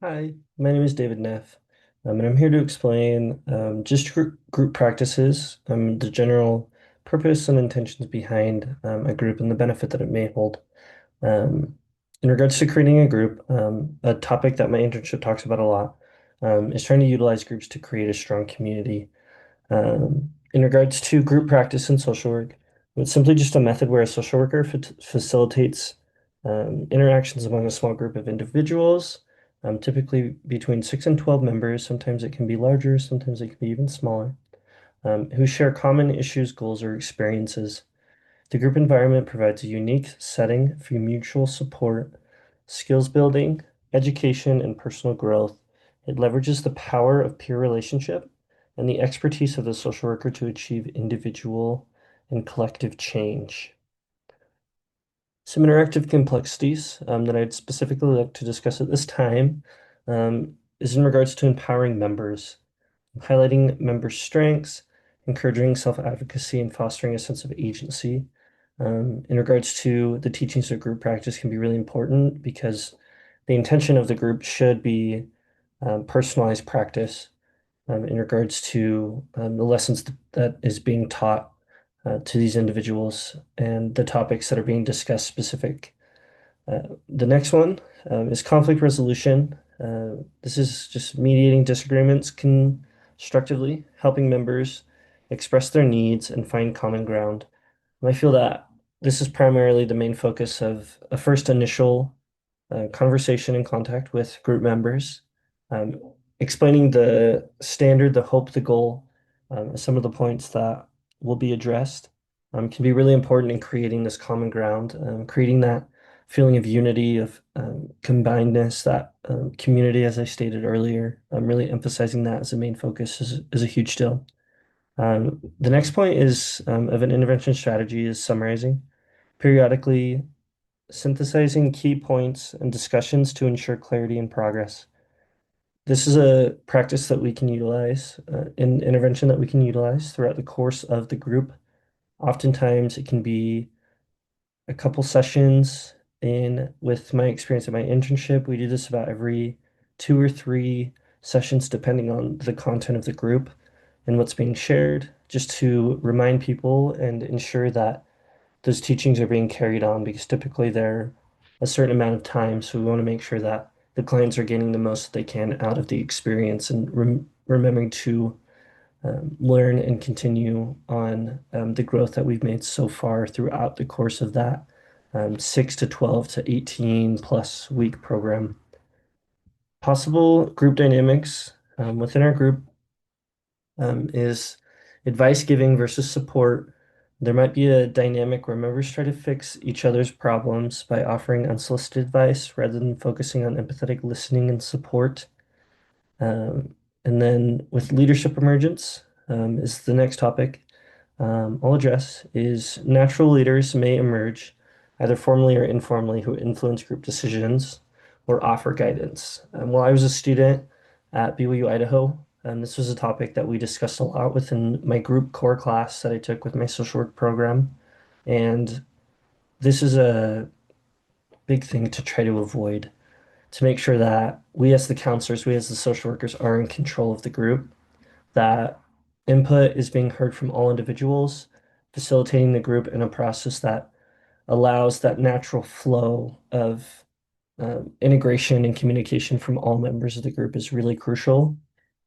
Hi, my name is David Neff, and I'm here to explain just group practices, the general purpose and intentions behind a group and the benefit that it may hold. Um, in regards to creating a group, a topic that my internship talks about a lot is trying to utilize groups to create a strong community. In regards to group practice and social work, it's simply just a method where a social worker facilitates interactions among a small group of individuals, typically between 6 and 12 members. Sometimes it can be larger, sometimes it can be even smaller, who share common issues, goals, or experiences. The group environment provides a unique setting for mutual support, skills building, education, and personal growth. It leverages the power of peer relationship and the expertise of the social worker to achieve individual and collective change. Some interactive complexities that I'd specifically like to discuss at this time is in regards to empowering members, highlighting members' strengths, encouraging self-advocacy, and fostering a sense of agency. In regards to the teachings of group practice can be really important because the intention of the group should be personalized practice in regards to the lessons that is being taught to these individuals and the topics that are being discussed specific. The next one is conflict resolution. This is just mediating disagreements constructively, helping members express their needs and find common ground. And I feel that this is primarily the main focus of a first initial conversation and contact with group members, um, explaining the standard, the hope, the goal, some of the points that will be addressed, can be really important in creating this common ground, creating that feeling of unity, of combinedness, that community, as I stated earlier. Really emphasizing that as a main focus is a huge deal. The next point is of an intervention strategy is summarizing, periodically synthesizing key points and discussions to ensure clarity and progress. This is a practice that we can utilize, in intervention that we can utilize throughout the course of the group. Oftentimes, it can be a couple sessions in with my experience at my internship. We do this about every 2 or 3 sessions, depending on the content of the group and what's being shared, just to remind people and ensure that those teachings are being carried on because typically they're a certain amount of time. So we want to make sure that the clients are getting the most that they can out of the experience and remembering to learn and continue on the growth that we've made so far throughout the course of that 6 to 12 to 18 plus week program. Possible group dynamics within our group is advice giving versus support. There might be a dynamic where members try to fix each other's problems by offering unsolicited advice rather than focusing on empathetic listening and support. And then with leadership emergence is the next topic I'll address is natural leaders may emerge either formally or informally who influence group decisions or offer guidance. While I was a student at BYU Idaho, this was a topic that we discussed a lot within my group core class that I took with my social work program. And this is a big thing to try to avoid, to make sure that we as the counselors, we as the social workers are in control of the group, that input is being heard from all individuals, facilitating the group in a process that allows that natural flow of integration and communication from all members of the group is really crucial.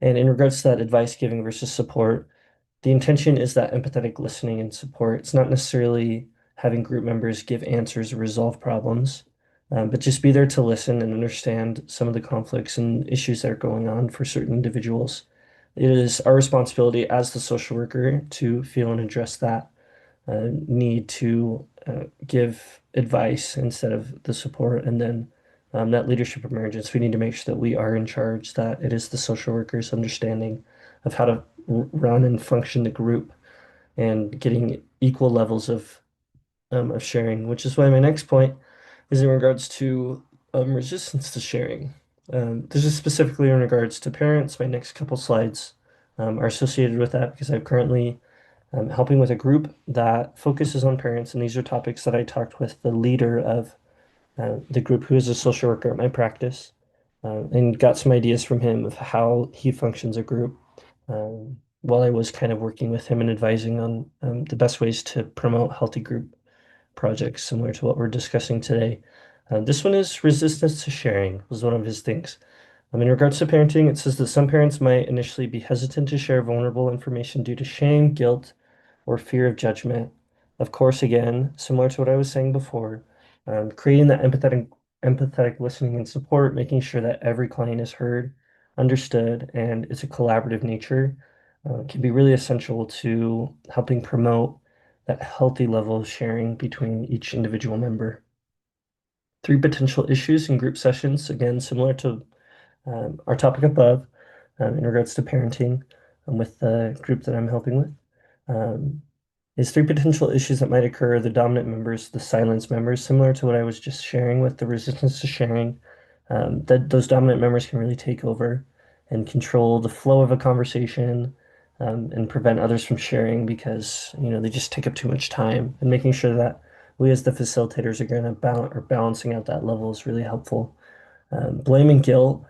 And in regards to that advice giving versus support, the intention is that empathetic listening and support. It's not necessarily having group members give answers or resolve problems, but just be there to listen and understand some of the conflicts and issues that are going on for certain individuals. It is our responsibility as the social worker to feel and address that need to give advice instead of the support. And then that leadership emergence, we need to make sure that we are in charge, that it is the social worker's understanding of how to run and function the group and getting equal levels of sharing, which is why my next point is in regards to resistance to sharing. This is specifically in regards to parents. My next couple slides are associated with that because I'm currently helping with a group that focuses on parents, and these are topics that I talked with the leader of the group, who is a social worker at my practice. and got some ideas from him of how he functions a group while I was kind of working with him and advising on the best ways to promote healthy group projects similar to what we're discussing today. This one is resistance to sharing was one of his things. In regards to parenting, it says that some parents might initially be hesitant to share vulnerable information due to shame, guilt, or fear of judgment. Of course, again, similar to what I was saying before, creating that empathetic listening and support, making sure that every client is heard, understood, and it's a collaborative nature, can be really essential to helping promote that healthy level of sharing between each individual member. Three potential issues in group sessions, again, similar to our topic above, in regards to parenting with the group that I'm helping with. Um, is three potential issues that might occur: the dominant members, the silence members, similar to what I was just sharing with the resistance to sharing, that those dominant members can really take over and control the flow of a conversation, and prevent others from sharing because, they just take up too much time. And making sure that we as the facilitators are going to balancing out that level is really helpful. Blame and guilt.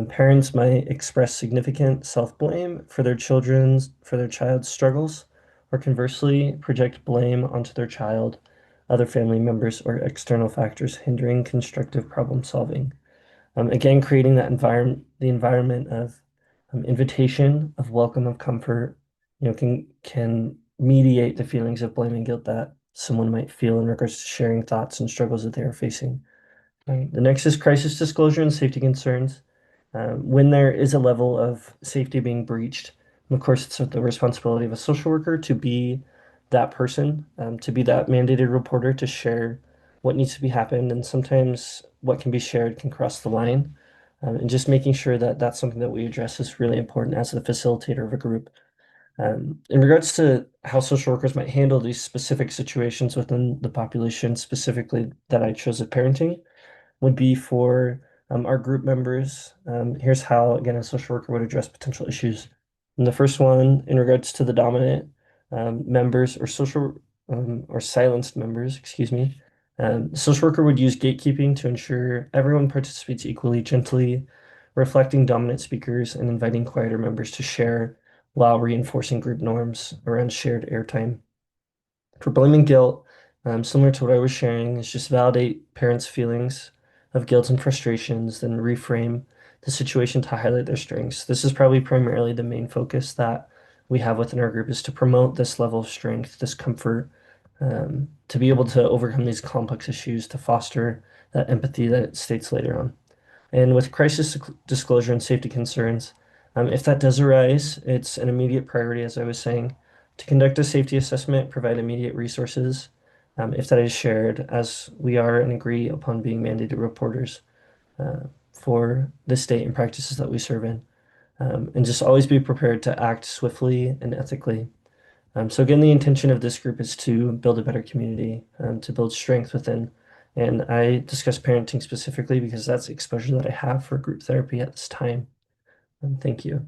Parents might express significant self-blame for their child's struggles, or conversely, project blame onto their child, other family members, or external factors hindering constructive problem solving. Again, creating the environment of invitation, of welcome, of comfort, can mediate the feelings of blame and guilt that someone might feel in regards to sharing thoughts and struggles that they are facing. Right. The next is crisis disclosure and safety concerns. When there is a level of safety being breached, and of course, it's the responsibility of a social worker to be that person, to be that mandated reporter to share what needs to be happened. And sometimes what can be shared can cross the line. And just making sure that that's something that we address is really important as the facilitator of a group. In regards to how social workers might handle these specific situations within the population, specifically that I chose as parenting, would be for our group members. Here's how, again, a social worker would address potential issues. And the first one, in regards to the dominant members or silenced members, excuse me, social worker would use gatekeeping to ensure everyone participates equally, gently reflecting dominant speakers and inviting quieter members to share while reinforcing group norms around shared airtime. For blaming guilt, similar to what I was sharing, is just validate parents' feelings of guilt and frustrations, then reframe the situation to highlight their strengths. This is probably primarily the main focus that we have within our group is to promote this level of strength, this comfort, to be able to overcome these complex issues, to foster that empathy that it states later on. And with crisis disclosure and safety concerns, if that does arise, it's an immediate priority, as I was saying, to conduct a safety assessment, provide immediate resources, if that is shared, as we are and agree upon being mandated reporters for the state and practices that we serve in. And just always be prepared to act swiftly and ethically. So again, the intention of this group is to build a better community, to build strength within. And I discuss parenting specifically because that's the exposure that I have for group therapy at this time. Thank you.